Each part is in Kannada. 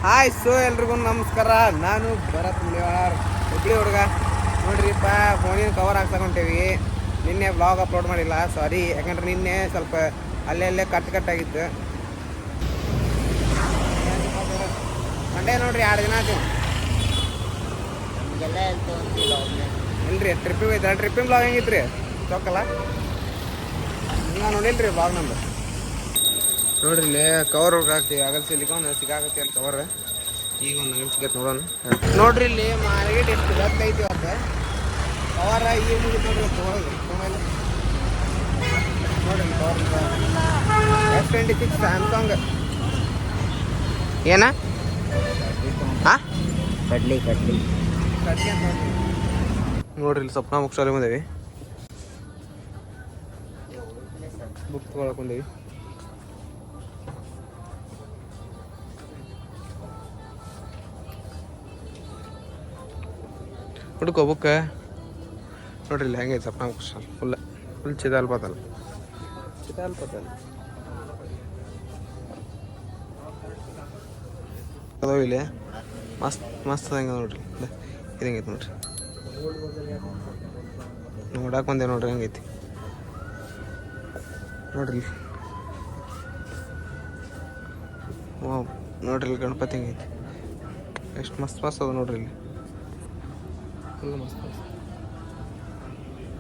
ಹಾಯ್ ಎಲ್ರಿಗೂ ನಮಸ್ಕಾರ. ನಾನು ಭರತ್ ಮುಳಿವಾರ್, ಹುಬ್ಳಿ ಹುಡುಗ. ನೋಡ್ರಿಪ್ಪ, ಫೋನಿನ ಕವರ್ ಹಾಕ್ಸಕೊಂಟೇವಿ. ನಿನ್ನೆ ಬ್ಲಾಗ್ ಅಪ್ಲೋಡ್ ಮಾಡಿಲ್ಲ, ಸಾರಿ. ಯಾಕಂದ್ರೆ ನಿನ್ನೆ ಸ್ವಲ್ಪ ಅಲ್ಲೇ ಕಟ್ಟಾಗಿತ್ತು. ಮಂಡೇ ನೋಡ್ರಿ 2 ದಿನ ಆಯ್ತು. ಇಲ್ರಿ ಟ್ರಿಪ್ಪಿಗೆ ಹೋಯ್ತು. ಟ್ರಿಪ್ಪಿನ ಬ್ಲಾಗ್ ಹೆಂಗಿತ್ರಿ? ಚೊಕ್ಕಲ್ಲ ನೀವು ನೋಡಿಲ್ರಿ ಬ್ಲಾಗ್ ನಮ್ದು. ನೋಡ್ರಿ ಇಲ್ಲಿ ಕವರ್ ಹಾಕ್ತೀವಿ. ಆಗಲ್ ಸಿಕ್ಕಾಗತ್ತೆ ಅಲ್ಲಿ ಕವರ್. ಈಗ ಒಂದು ಸಿಗತ್ತೆ ನೋಡೋಣ. ನೋಡ್ರಿ ಇಲ್ಲಿ ಮಾರ್ಕೆಟ್ ಎಷ್ಟು ಐತಿ ಅವತ್ತು ಕವರ್. ಈಗ ಮುಗಿತು ನೋಡ್ರಿ ತೊಗೊಳೋದು. ನೋಡ್ರಿ ಕವರ್ S26 ಸ್ಯಾಮ್ಸಂಗ್. ಏನ ಹಾಂ ಕಡ್ಲಿ ಅಂತ ನೋಡ್ರಿ. ಇಲ್ಲಿ ಸ್ವಪ್ನ ಬುಕ್ ಸ್ಟಾಲ್ ಬಂದೇವಿ. ಬುಕ್ ತೊಗೊಳಕ್ ಬಂದೇವಿ. ಹುಡುಕೋ ಬುಕ್ ನೋಡ್ರಿ ಇಲ್ಲಿ ಹೆಂಗೈತೆ ಸಪ್ನ ಬುಕ್ ಸ್ಟಾಲ್. ಫುಲ್ ಚಿತಾಲ್ಪತಲ್ ಅದಾವ ಇಲ್ಲಿ. ಮಸ್ತ್ ಹೆಂಗ ನೋಡ್ರಿ. ಇದು ಹೆಂಗೈತೆ ನೋಡ್ರಿ. ನೋಡಕ್ಕೆ ಬಂದೆ ನೋಡ್ರಿ ಹೆಂಗೈತಿ ನೋಡ್ರಿ. ನೋಡ್ರಿ ಇಲ್ಲಿ ಗಣಪತಿ ಹೆಂಗೈತಿ. ಎಷ್ಟು ಮಸ್ತ್ ಅದ ನೋಡ್ರಿ. ಇಲ್ಲಿ ಫುಲ್ ಮಸ್ತ್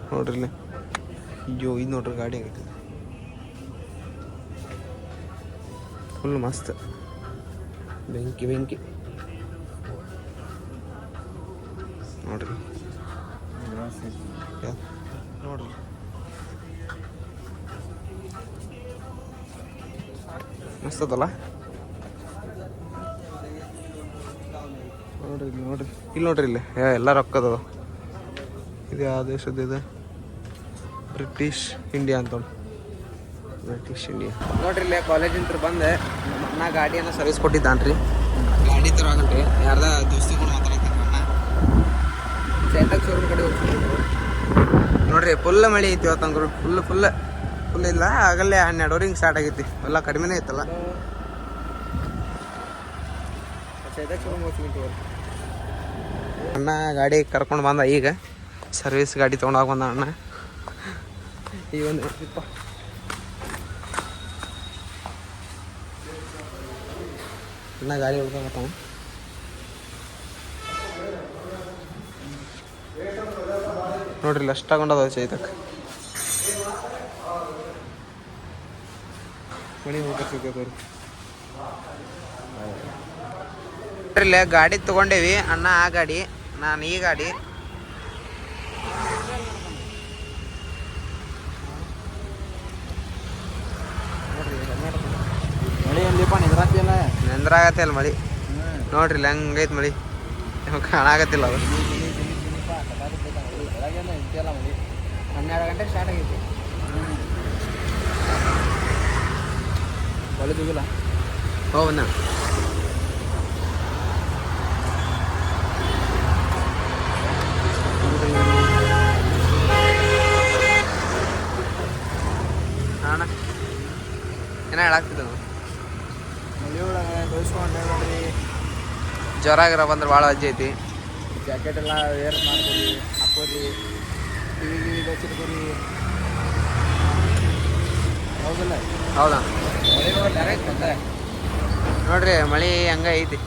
ನೋಡ್ರಿ. ಇಲ್ಲಿ ಅಯ್ಯೋ ಇದು ನೋಡ್ರಿ ಗಾಡಿ ಆಗೈತಿ. ಫುಲ್ ಮಸ್ತ್. ಬೆಂಕಿ ನೋಡ್ರಿ. ನೋಡ್ರಿ ಮಸ್ತ್ ಅದಲ್ಲ. ನೋಡ್ರಿ ಇಲ್ಲಿ ನೋಡ್ರಿ. ಇಲ್ಲಿ ಎಲ್ಲ ರೊಕ್ಕದ. ಇದು ಯಾವ ದೇಶದ್ದು? ಇದು ಬ್ರಿಟಿಷ್ ಇಂಡಿಯಾ ಅಂತ. ಬ್ರಿಟಿಷ್ ಇಂಡಿಯಾ ನೋಡ್ರಿ. ಇಲ್ಲಿ ಕಾಲೇಜಿಂದ ಬಂದೆ. ನಮ್ಮ ಅಣ್ಣ ಗಾಡಿಯನ್ನು ಸರ್ವಿಸ್ ಕೊಟ್ಟಿದ್ದಾನ್ರಿ. ಗಾಡಿ ತರವಾಗಂಟ್ರಿ ಯಾರ್ದ ದೋಸ್ತಿಗಳು ಮಾತಾಡ್ತಾರೆ. ಅಣ್ಣ ಚೇತಕ್ ಶೋರೂಮ್ ಕಡೆ ಹೋಗ್ತಿದ್ರು ನೋಡ್ರಿ. ಫುಲ್ ಮಳೆ ಐತಿ ಇವತ್ತಂದ್ರು. ಫುಲ್ ಇಲ್ಲ. ಆಗಲ್ಲೇ 12 ಸ್ಟಾರ್ಟ್ ಆಗೈತಿ. ಎಲ್ಲ ಕಡಿಮೆನೇ ಐತಲ್ಲ. ಚೇತಕ್ ಶೋರೂಮ್ ಹೋಗ್ತಿತ್ತು. ಅಣ್ಣ ಗಾಡಿ ಕರ್ಕೊಂಡು ಬಂದ. ಈಗ ಸರ್ವಿಸ್ ಗಾಡಿ ತೊಗೊಂಡೋಗಿ ಬಂದ ಅಣ್ಣ. ಈಗ ಒಂದು ನೋಡ್ರಿಪ್ಪ. ಅಣ್ಣ ಗಾಡಿ ಹುಡ್ಕೊಂಬತ್ತಾವ. ನೋಡ್ರಿ ಅಷ್ಟು ತಗೊಂಡದ ಚೈತಕ್. ಮಣಿ ಹೋಗ್ರಿ. ಇಲ್ಲೇ ಗಾಡಿ ತೊಗೊಂಡೇವಿ. ಅಣ್ಣ ಆ ಗಾಡಿ, ನಾನು ಈ ಗಾಡಿ. ಮಳಿ ಎಲ್ಲಿಪ್ಪ ನಿಂದ್ರಾಗತ್ತೆ ಅಲ್ಲ ಮಳಿ. ನೋಡ್ರಿ ಇಲ್ಲಿ ಹಂಗೈತೆ ಮಳಿ. ಕಾಣಾಗತ್ತಿಲ್ಲ ಅದು. 12 ಗಂಟೆ ಸ್ಟಾರ್ಟ್ ಆಗೈತಿ. ಹೊಲಿದಿಲ್ಲ ಹೋಗ್ಬಂದ. ಅಣ್ಣ ಏನೋ ಹೇಳಾಗ್ತಿದ್ದ. ಮಳೆ ಒಳಗೆ ತೋರಿಸ್ಕೊಂಡೆ ನೋಡ್ರಿ. ಜ್ವರ ಗಿರ ಬಂದ್ರೆ ಭಾಳ ಅಜ್ಜಿ ಐತಿ. ಜಾಕೆಟ್ ಎಲ್ಲ ವೇರ್ ಮಾಡ್ಕೊರಿ, ಹಾಕೋರಿ, ಟಿವಿಗೆ ಬಚ್ಚಿಟ್ಕೊರಿ. ಹೌದಾ ಮಳೆ ಡೈರೆಕ್ಟ್ ಬರ್ತಾರೆ ನೋಡ್ರಿ. ಮಳೆ ಹಂಗೆ ಐತಿ.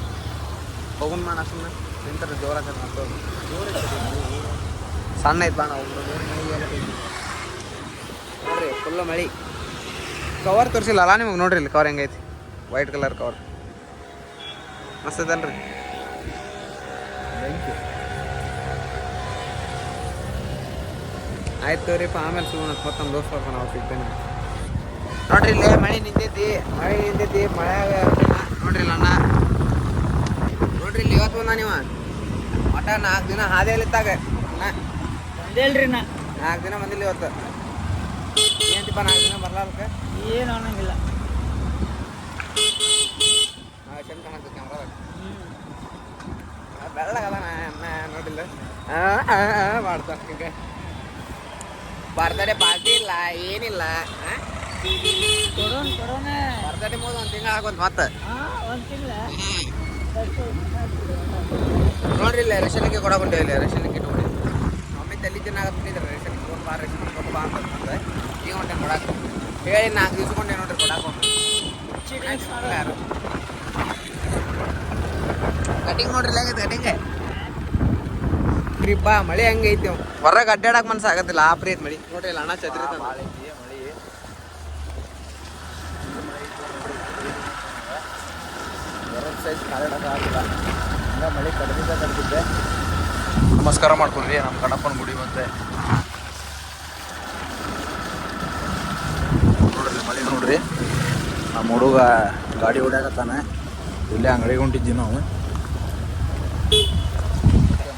ಹೋಗೋಣ ಮಾಡ ಸುಮ್ಮನೆ ನಿಂತಾರೆ. ಜೋರಾಗ ಸಣ್ಣ ಐತಿ ಬಾಣ. ನೋಡ್ರಿ ಫುಲ್ ಮಳೆ. ಕವರ್ ತೋರಿಸಿಲ್ಲ ಅಲ್ಲ ನಿಮಗೆ? ನೋಡ್ರಿ ಇಲ್ಲಿ ಕವರ್ ಹೆಂಗೈತಿ. ವೈಟ್ ಕಲರ್ ಕವರ್ ಮಸ್ತ್ ಅದಲ್ರಿ. ಆಯ್ತು ತೋರಿಪ್ಪ. ಆಮೇಲೆ ಸುಮ್ಮನೆ ಮತ್ತೊಂದು ದೋಸ್ತ ಬರ್ತಾನೆ, ನಾವು ಸಿಗ್ತೇನೆ. ನೋಡ್ರಿ ಇಲ್ಲೇ ಮಳೆ ನಿಂತೈತಿ. ಮಳೆಯಾಗ ನೋಡ್ರಿ ಇಲ್ಲ ಅಣ್ಣ. ನೋಡ್ರಿ ಇಲ್ಲಿ ಇವತ್ತು ಬಂದ ನೀವು ಮಟ 4 ದಿನ ಹಾದಿಯಲ್ಲಿದ್ದಾಗ. ಹೇಳ್ರಿ 4 ದಿನ ಬಂದಿಲ್ಲ ಇವತ್ತು. ಏನಂತಿಪ್ಪ 4 ದಿನ ಬರ್ಲಾರ್ದಕ್ಕೆ? ಏನು ಅನ್ನಂಗಿಲ್ಲ. ಚೆಂದ ಕಾಣತ್ತೆ ಕ್ಯಾಮ್ರಾದಾಗ. ಬೆಳ್ಳಗದ ನೋಡಿಲ್ಲ ಮಾಡ್ತಾನೆ. ಈಗ ಬರ್ತಡೇ ಪಾರ್ಟಿ ಇಲ್ಲ, ಏನಿಲ್ಲ. ಬರ್ತಡೇ ಮುಗಿದು 1 ತಿಂಗಳು ಆಗೋದು ಮತ್ತೆ. 1 ತಿಂಗಳ ನೋಡ್ರಿ ಇಲ್ಲ ರೇಷನ್ಗೆ ಕೊಡಕೊಂಡೇ ಇಲ್ಲ ರೇಷನ್ಗೆ ನೋಡಿ ಮಮ್ಮಿ ತಲೆ ಚೆನ್ನಾಗಿದ್ದಾರೆ ರೇಷನ್ಗೆ ಕೊಡ್ಬಾ ರೇಷನ್ಗೆ ಕೊಡ್ಬಾ ಅಂತಂದ್ರೆ ಈಗ ಹೊಂಟೆ ಕೊಡಕ್ಕೆ ಹೇಳಿ 4 ದಿವ್ಸ ಕೊಂಡೆ ನೋಡ್ರಿ ಕೊಡಕ್ಕೆ ಯಾರು ಕಟಿಂಗ್ ನೋಡ್ರಿ ಹೇಗೈತೆ ಕಟಿಂಗೆ ಬಾ ಮಳೆ ಹಂಗೆ ಐತಿ ಹೊರಗೆ ಅಡ್ಡಾಡಕ್ಕೆ ಮನ್ಸು ಆಗತ್ತಿಲ್ಲ ಆಪ್ರಿ ಐತೆ ಮಳಿ ನೋಡ್ರಿ ಇಲ್ಲ ಅಣ್ಣ ಛತ್ರಿ ಮಳಿ ಮಳೆ ಕಡಿದಿದ್ದೆ ನಮಸ್ಕಾರ ಮಾಡ್ಕೊಳ್ರಿ ನಮ್ಮ ಗಣಪನ ಗುಡಿ ಮತ್ತೆ ನೋಡ್ರಿ ಮಳೆ ನೋಡ್ರಿ ನಮ್ಮ ಹುಡುಗ ಗಾಡಿ ಹೊಡ್ಯಾಕತ್ತಾನೆ ಇಲ್ಲೇ ಅಂಗಡಿಗೆ ಹೊಂಟಿದ್ವಿ ನಾವು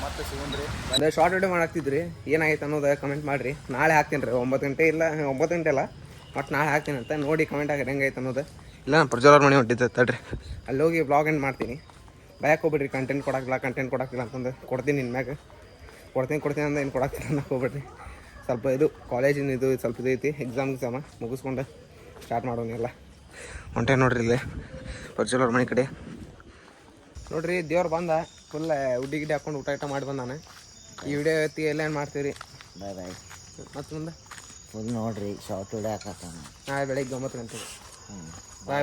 ಮತ್ತೆ ಸಿಗೋಣ್ರಿ ಅದೇ ಶಾರ್ಟ್ ವಿಡಿಯೋ ಮಾಡಾಕ್ತಿದ್ರಿ ಏನಾಯ್ತು ಅನ್ನೋದು ಕಮೆಂಟ್ ಮಾಡಿರಿ ನಾಳೆ ಹಾಕ್ತೀನಿ ರೀ 9 ಗಂಟೆ ಇಲ್ಲ 9 ಗಂಟೆ ಅಲ್ಲ ಮತ್ತು ನಾಳೆ ಹಾಕ್ತೀನಿ ಅಂತ ನೋಡಿ ಕಮೆಂಟ್ ಹಾಕಿ ಹೆಂಗೈತೆ ಅನ್ನೋದು ಇಲ್ಲ ನಾನು ಪ್ರಜ್ವಲ್ ಮನೆ ಹೊಂಟಿದ್ದೆ ತಡ್ರಿ ಅಲ್ಲಿ ಹೋಗಿ ಬ್ಲಾಗ್ ಎಂಡ್ ಮಾಡ್ತೀನಿ ಬಯಕ್ಕೆ ಹೋಗ್ಬಿಡ್ರಿ ಕಂಟೆಂಟ್ ಕೊಡಾಕಿಲ್ಲ ಅಂತಂದು ಕೊಡ್ತೀನಿ ನಿನ್ನ ಮ್ಯಾಗ ಕೊಡ್ತೀನಿ ಅಂತ ಏನು ಕೊಡಾಕ್ತಿಲ್ಲ ಅನ್ನಕ್ಕೆ ಹೋಗ್ಬಿಡ್ರಿ ಸ್ವಲ್ಪ ಇದು ಕಾಲೇಜಿನ ಇದು ಸ್ವಲ್ಪ ಇದು ಐತಿ ಎಕ್ಸಾಮ್ ಮುಗಿಸ್ಕೊಂಡು ಸ್ಟಾರ್ಟ್ ಮಾಡೋಣ ಎಲ್ಲ ಹೊಂಟೆ ನೋಡ್ರಿ ಇಲ್ಲಿ ಪ್ರಜ್ವಲ್ ಅವ್ರ ಮನೆ ಕಡೆ ನೋಡ್ರಿ ದೇವ್ರು ಬಂದ ಫುಲ್ ಉಡ್ಡಿ ಗಿಡ್ಡಿ ಹಾಕೊಂಡು ಊಟ ಮಾಡಿ ಬಂದಾನೆ ಈ ವಿಡಿಯೋ ಎತ್ತಿ ಎಲ್ಲ ಏನು ಮಾಡ್ತೀವಿ ಬಾಯ್ ಬಾಯ್ ಮತ್ತು ಮುಂದೆ ಫುಲ್ ನೋಡ್ರಿ ಶಾರ್ಟ್ ವಿಡಿಯೋ ಹಾಕತ್ತಾನೆ ನಾಳೆ ಬೆಳಗ್ಗೆ 9 ಗಂಟೆಗೆ ಬಾಯ್ ಬಾಯ್